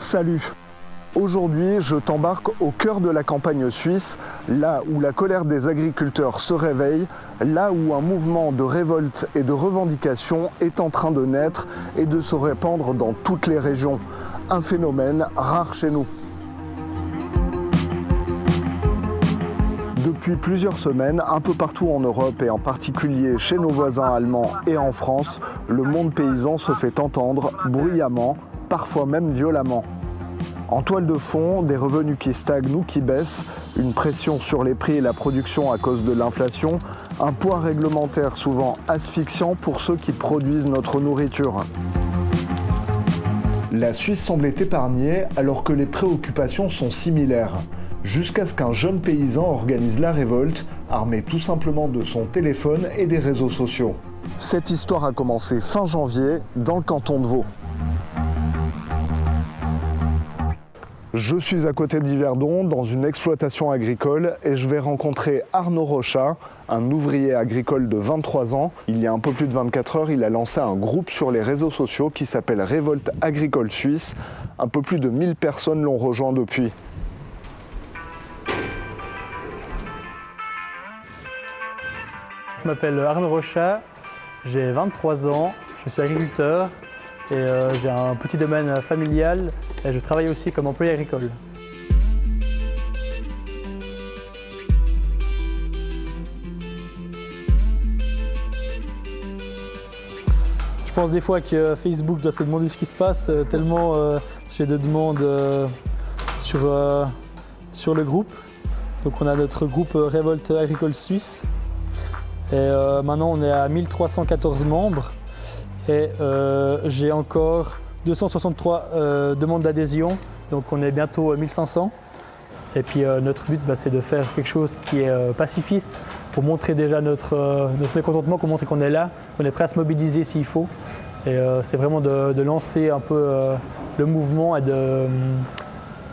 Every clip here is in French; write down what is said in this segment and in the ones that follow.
Salut! Aujourd'hui, je t'embarque au cœur de la campagne suisse, là où la colère des agriculteurs se réveille, là où un mouvement de révolte et de revendication est en train de naître et de se répandre dans toutes les régions. Un phénomène rare chez nous. Depuis plusieurs semaines, un peu partout en Europe et en particulier chez nos voisins allemands et en France, le monde paysan se fait entendre bruyamment, parfois même violemment. En toile de fond, des revenus qui stagnent ou qui baissent, une pression sur les prix et la production à cause de l'inflation, un poids réglementaire souvent asphyxiant pour ceux qui produisent notre nourriture. La Suisse semblait épargnée alors que les préoccupations sont similaires, jusqu'à ce qu'un jeune paysan organise la révolte, armé tout simplement de son téléphone et des réseaux sociaux. Cette histoire a commencé fin janvier dans le canton de Vaud. Je suis à côté d'Yverdon, dans une exploitation agricole, et je vais rencontrer Arnaud Rochat, un ouvrier agricole de 23 ans. Il y a un peu plus de 24 heures, il a lancé un groupe sur les réseaux sociaux qui s'appelle Révolte Agricole Suisse. Un peu plus de 1000 personnes l'ont rejoint depuis. Je m'appelle Arnaud Rochat, j'ai 23 ans, je suis agriculteur et j'ai un petit domaine familial et je travaille aussi comme employé agricole. Je pense des fois que Facebook doit se demander ce qui se passe tellement j'ai de demandes sur le groupe. Donc on a notre groupe Révolte Agricole Suisse. Et maintenant on est à 1314 membres et j'ai encore 263 demandes d'adhésion, donc on est bientôt 1500. Et puis notre but c'est de faire quelque chose qui est pacifiste pour montrer déjà notre mécontentement, pour montrer qu'on est là, qu'on est prêt à se mobiliser s'il faut. Et c'est vraiment de lancer un peu le mouvement et de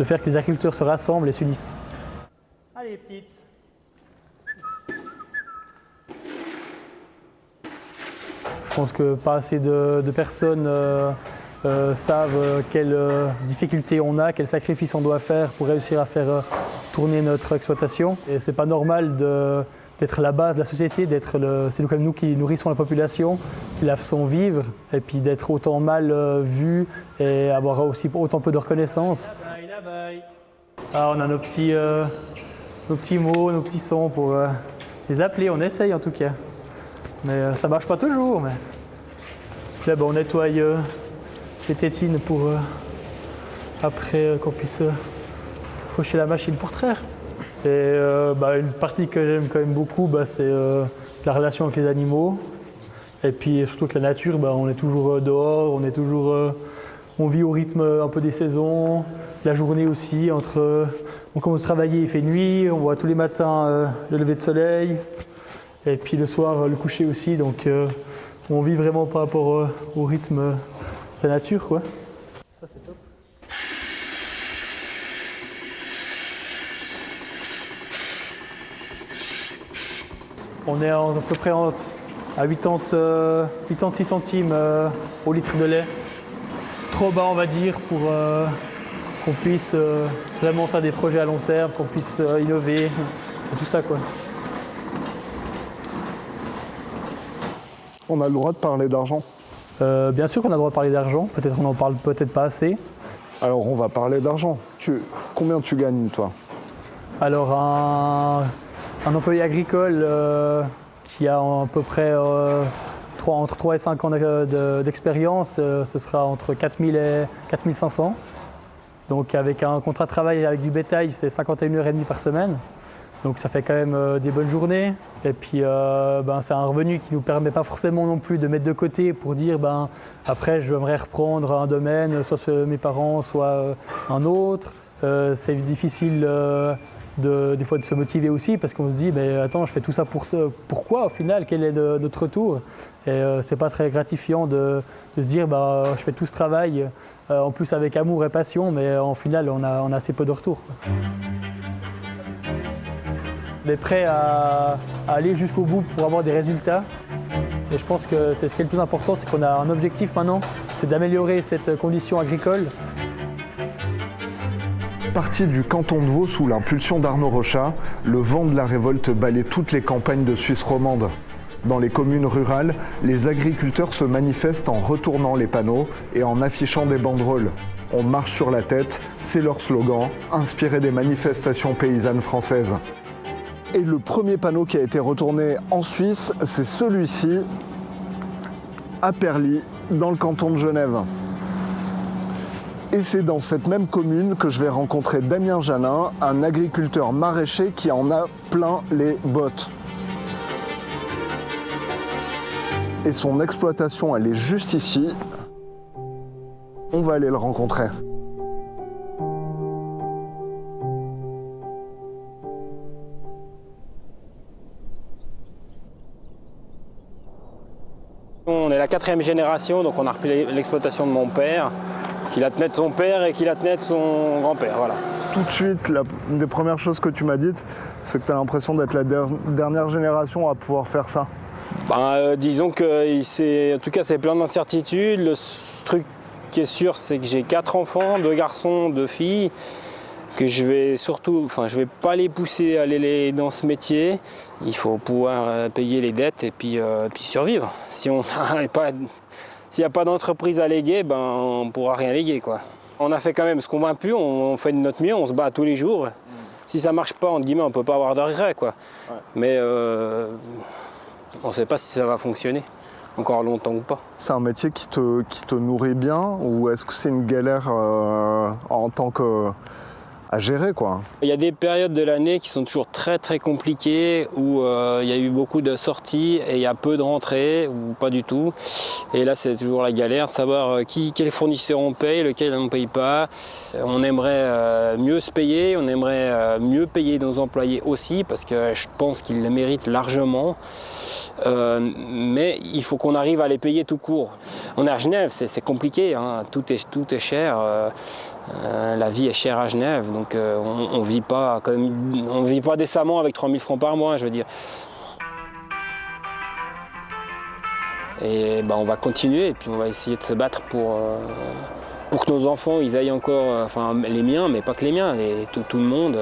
faire que les agriculteurs se rassemblent et s'unissent. Allez petites. Je pense que pas assez de personnes savent quelles difficultés on a, quels sacrifices on doit faire pour réussir à faire tourner notre exploitation. Et c'est pas normal d'être la base de la société, c'est quand même nous qui nourrissons la population, qui la faisons vivre, et puis d'être autant mal vu et avoir aussi autant peu de reconnaissance. Ah, on a nos petits mots, nos petits sons pour les appeler, on essaye en tout cas. Mais ça marche pas toujours. Mais... Là, on nettoie les tétines pour après qu'on puisse faucher la machine pour traire. Et une partie que j'aime quand même beaucoup, c'est la relation avec les animaux. Et puis surtout avec la nature, on est toujours dehors, on vit au rythme un peu des saisons. La journée aussi, on commence à travailler, il fait nuit, on voit tous les matins le lever de soleil. Et puis le soir, le coucher aussi, donc on vit vraiment par rapport au rythme de la nature, quoi. Ça, c'est top. On est à peu près à 86 centimes au litre de lait. Trop bas, on va dire, pour qu'on puisse vraiment faire des projets à long terme, qu'on puisse innover, et tout ça, quoi. On a le droit de parler d'argent? Bien sûr qu'on a le droit de parler d'argent, peut-être on n'en parle peut-être pas assez. Alors on va parler d'argent. Combien tu gagnes toi? Alors un employé agricole qui a à peu près entre 3 et 5 ans d'expérience, ce sera entre 4000 et 4500. Donc avec un contrat de travail avec du bétail, c'est 51h30 par semaine. Donc ça fait quand même des bonnes journées. Et puis c'est un revenu qui ne nous permet pas forcément non plus de mettre de côté pour dire après j'aimerais reprendre un domaine, soit mes parents, soit un autre. C'est difficile des fois de se motiver aussi parce qu'on se dit mais attends, je fais tout ça pourquoi au final, quel est notre retour? Et c'est pas très gratifiant de se dire je fais tout ce travail en plus avec amour et passion, mais en final on a assez peu de retour, quoi. On est prêt à aller jusqu'au bout pour avoir des résultats. Et je pense que c'est ce qui est le plus important, c'est qu'on a un objectif maintenant, c'est d'améliorer cette condition agricole. Parti du canton de Vaud sous l'impulsion d'Arnaud Rochat, le vent de la révolte balaie toutes les campagnes de Suisse romande. Dans les communes rurales, les agriculteurs se manifestent en retournant les panneaux et en affichant des banderoles. On marche sur la tête, c'est leur slogan, inspiré des manifestations paysannes françaises. Et le premier panneau qui a été retourné en Suisse, c'est celui-ci, à Perly, dans le canton de Genève. Et c'est dans cette même commune que je vais rencontrer Damien Janin, un agriculteur maraîcher qui en a plein les bottes. Et son exploitation, elle est juste ici. On va aller le rencontrer. On est la 4e génération, donc on a repris l'exploitation de mon père, qui la tenait de son père et qui la tenait de son grand-père. Voilà. Tout de suite, une des premières choses que tu m'as dites, c'est que tu as l'impression d'être la dernière génération à pouvoir faire ça. Disons que en tout cas c'est plein d'incertitudes. Le truc qui est sûr, c'est que j'ai 4 enfants, 2 garçons, 2 filles, que je vais pas les pousser à aller dans ce métier. Il faut pouvoir payer les dettes et puis survivre. S'il n'y a pas d'entreprise à léguer, on ne pourra rien léguer, quoi. On a fait quand même ce qu'on a pu, on fait de notre mieux, on se bat tous les jours. Si ça marche pas, entre guillemets, on ne peut pas avoir de regrets, quoi. Ouais. Mais on ne sait pas si ça va fonctionner encore longtemps ou pas. C'est un métier qui te nourrit bien, ou est-ce que c'est une galère en tant que à gérer, quoi? Il y a des périodes de l'année qui sont toujours très très compliquées, où il y a eu beaucoup de sorties et il y a peu de rentrées, ou pas du tout. Et là c'est toujours la galère de savoir quels fournisseurs on paye, lequel on ne paye pas. On aimerait mieux se payer, on aimerait mieux payer nos employés aussi, parce que je pense qu'ils le méritent largement. Mais il faut qu'on arrive à les payer tout court. On est à Genève, c'est compliqué, hein. Tout est cher. La vie est chère à Genève, donc on vit pas décemment avec 3 000 francs par mois, je veux dire. Et on va continuer et puis on va essayer de se battre pour que nos enfants ils aillent encore, les miens, mais pas que les miens, tout le monde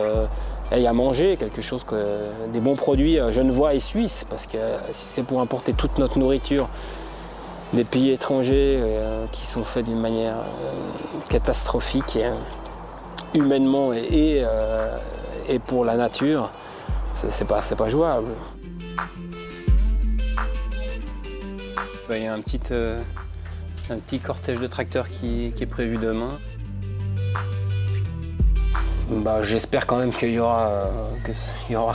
aille à manger quelque chose, des bons produits genevois et suisses, parce que si c'est pour importer toute notre nourriture des pays étrangers qui sont faits d'une manière catastrophique, humainement et pour la nature, c'est pas jouable. Il y a un petit cortège de tracteurs qui est prévu demain. J'espère quand même qu'il y aura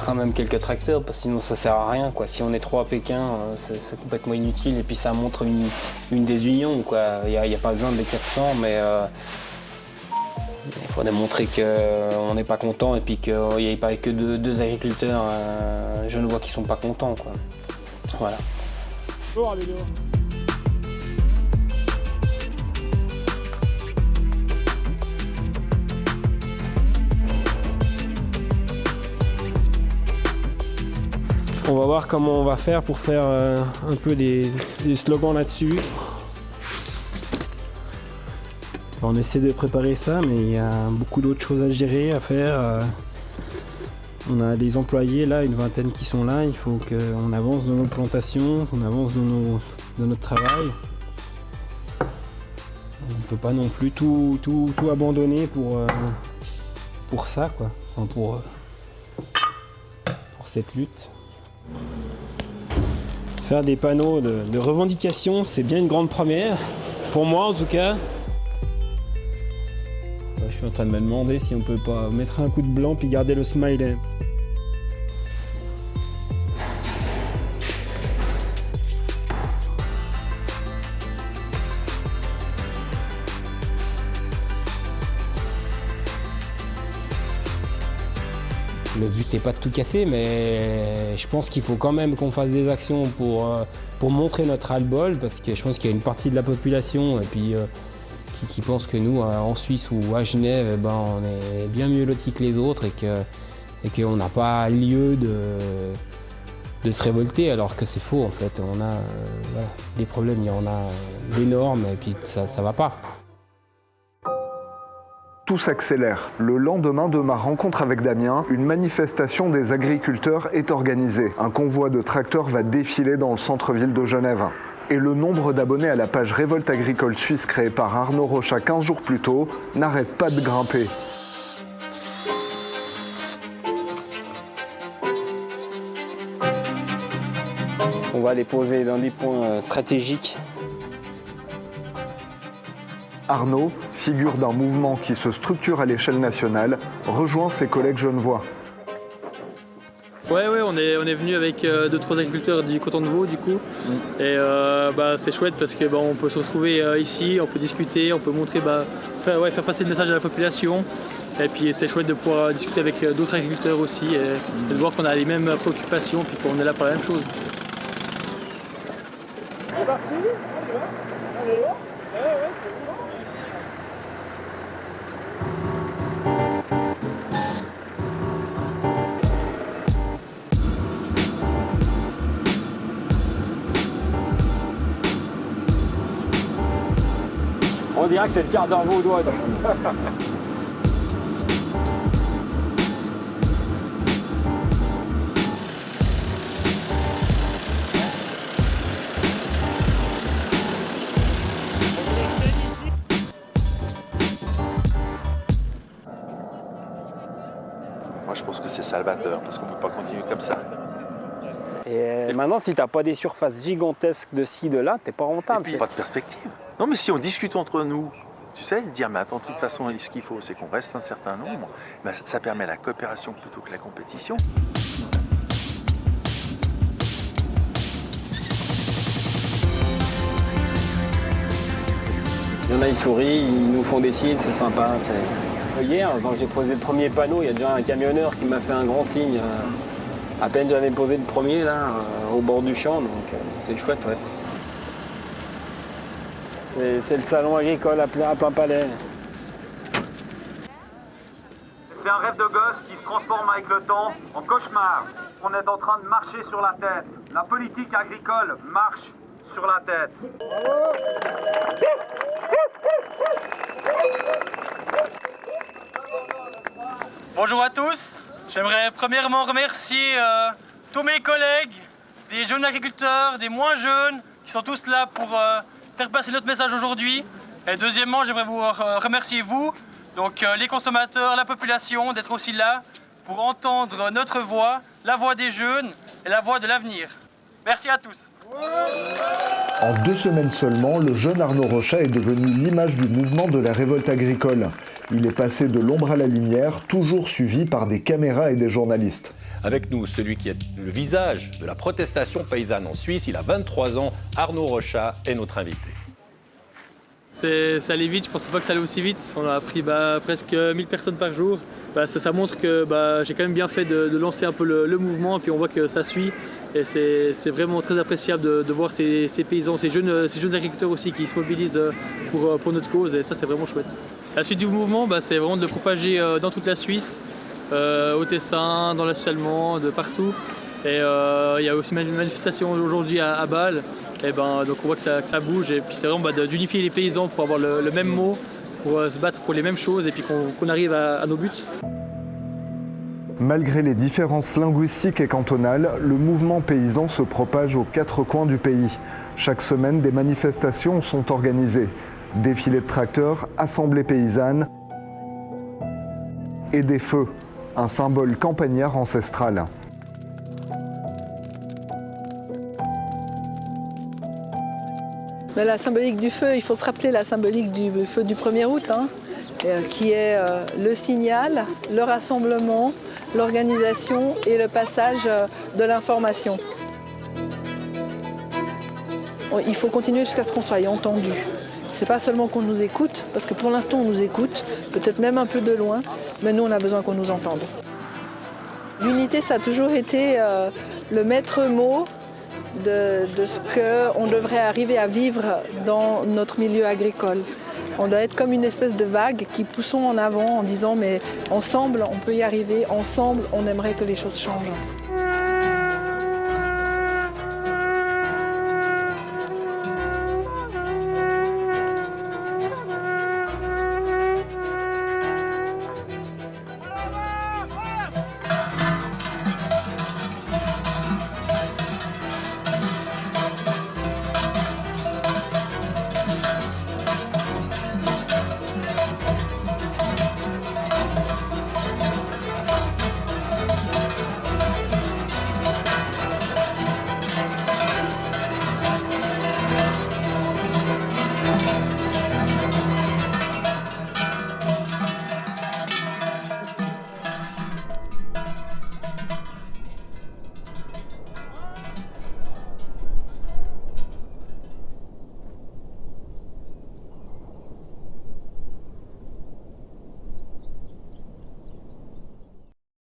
quand même quelques tracteurs, parce que sinon ça sert à rien, quoi. Si on est 3 à Pékin, c'est complètement inutile, et puis ça montre une désunion, quoi. Il n'y a pas besoin des 400, mais il faudrait montrer qu'on n'est pas content, et puis qu'il n'y ait pas que deux agriculteurs genevois qui ne sont pas contents, quoi. Voilà. Bonjour, Amélie. On va voir comment on va faire pour faire un peu des slogans là-dessus. On essaie de préparer ça, mais il y a beaucoup d'autres choses à gérer, à faire. On a des employés là, une vingtaine qui sont là. Il faut qu'on avance dans nos plantations, qu'on avance dans notre travail. On ne peut pas non plus tout abandonner pour ça, quoi. Enfin, pour cette lutte. Faire des panneaux de revendication, c'est bien une grande première, pour moi en tout cas. Je suis en train de me demander si on peut pas mettre un coup de blanc puis garder le smiley. Le but n'est pas de tout casser, mais je pense qu'il faut quand même qu'on fasse des actions pour montrer notre ras-le-bol, parce que je pense qu'il y a une partie de la population et puis, qui pense que nous, en Suisse ou à Genève, on est bien mieux lotis que les autres et qu'on n'a pas lieu de se révolter, alors que c'est faux en fait. On a des problèmes, il y en a d'énormes et puis ça va pas. Tout s'accélère. Le lendemain de ma rencontre avec Damien, une manifestation des agriculteurs est organisée. Un convoi de tracteurs va défiler dans le centre-ville de Genève. Et le nombre d'abonnés à la page Révolte agricole suisse créée par Arnaud Rochat 15 jours plus tôt n'arrête pas de grimper. On va les poser dans des points stratégiques. Arnaud, figure d'un mouvement qui se structure à l'échelle nationale, rejoint ses collègues genevois. Ouais, on est venu avec 2-3 agriculteurs du canton de Vaud du coup. Et c'est chouette parce que on peut se retrouver ici, on peut discuter, on peut montrer, faire passer le message à la population. Et puis c'est chouette de pouvoir discuter avec d'autres agriculteurs aussi et de voir qu'on a les mêmes préoccupations puis qu'on est là pour la même chose. On dirait que c'est le quart d'heure vaudois. Moi, je pense que c'est salvateur, parce qu'on ne peut pas continuer comme ça. Et maintenant, si tu n'as pas des surfaces gigantesques de ci, de là, tu n'es pas rentable. Et puis, pas de perspective. Non, mais si on discute entre nous, tu sais, dire, mais attends, de toute façon, ce qu'il faut, c'est qu'on reste un certain nombre. Ça permet la coopération plutôt que la compétition. Il y en a, ils sourient, ils nous font des signes, c'est sympa. Hier, quand j'ai posé le premier panneau, il y a déjà un camionneur qui m'a fait un grand signe. À peine j'avais posé le premier là, au bord du champ, donc c'est chouette, ouais. C'est le salon agricole à plein palais. C'est un rêve de gosse qui se transforme avec le temps en cauchemar. On est en train de marcher sur la tête. La politique agricole marche sur la tête. Bonjour à tous. J'aimerais premièrement remercier tous mes collègues, des jeunes agriculteurs, des moins jeunes, qui sont tous là pour faire passer notre message aujourd'hui. Et deuxièmement, j'aimerais vous remercier vous, donc les consommateurs, la population, d'être aussi là pour entendre notre voix, la voix des jeunes et la voix de l'avenir. Merci à tous. En 2 semaines seulement, le jeune Arnaud Rochat est devenu l'image du mouvement de la révolte agricole. Il est passé de l'ombre à la lumière, toujours suivi par des caméras et des journalistes. Avec nous, celui qui est le visage de la protestation paysanne en Suisse, il a 23 ans, Arnaud Rochat est notre invité. Ça allait vite, je ne pensais pas que ça allait aussi vite. On a pris presque 1000 personnes par jour. Ça montre que j'ai quand même bien fait de lancer un peu le mouvement, et puis on voit que ça suit. Et c'est vraiment très appréciable de voir ces paysans, ces jeunes agriculteurs aussi qui se mobilisent pour notre cause, et ça c'est vraiment chouette. La suite du mouvement, c'est vraiment de le propager dans toute la Suisse, au Tessin, dans la Suisse allemande, de partout. Et il y a aussi une manifestation aujourd'hui à Bâle. Et donc on voit que ça bouge, et puis c'est vraiment d'unifier les paysans pour avoir le même mot, pour se battre pour les mêmes choses, et puis qu'on arrive à nos buts. Malgré les différences linguistiques et cantonales, le mouvement paysan se propage aux 4 coins du pays. Chaque semaine, des manifestations sont organisées. Défilés de tracteurs, assemblées paysannes et des feux, un symbole campagnard ancestral. La symbolique du feu, il faut se rappeler la symbolique du feu du 1er août, qui est le signal, le rassemblement, l'organisation et le passage de l'information. Il faut continuer jusqu'à ce qu'on soit entendu. C'est pas seulement qu'on nous écoute, parce que pour l'instant on nous écoute, peut-être même un peu de loin, mais nous on a besoin qu'on nous entende. L'unité, ça a toujours été le maître mot de ce qu'on devrait arriver à vivre dans notre milieu agricole. On doit être comme une espèce de vague qui poussons en avant en disant mais ensemble on peut y arriver, ensemble on aimerait que les choses changent.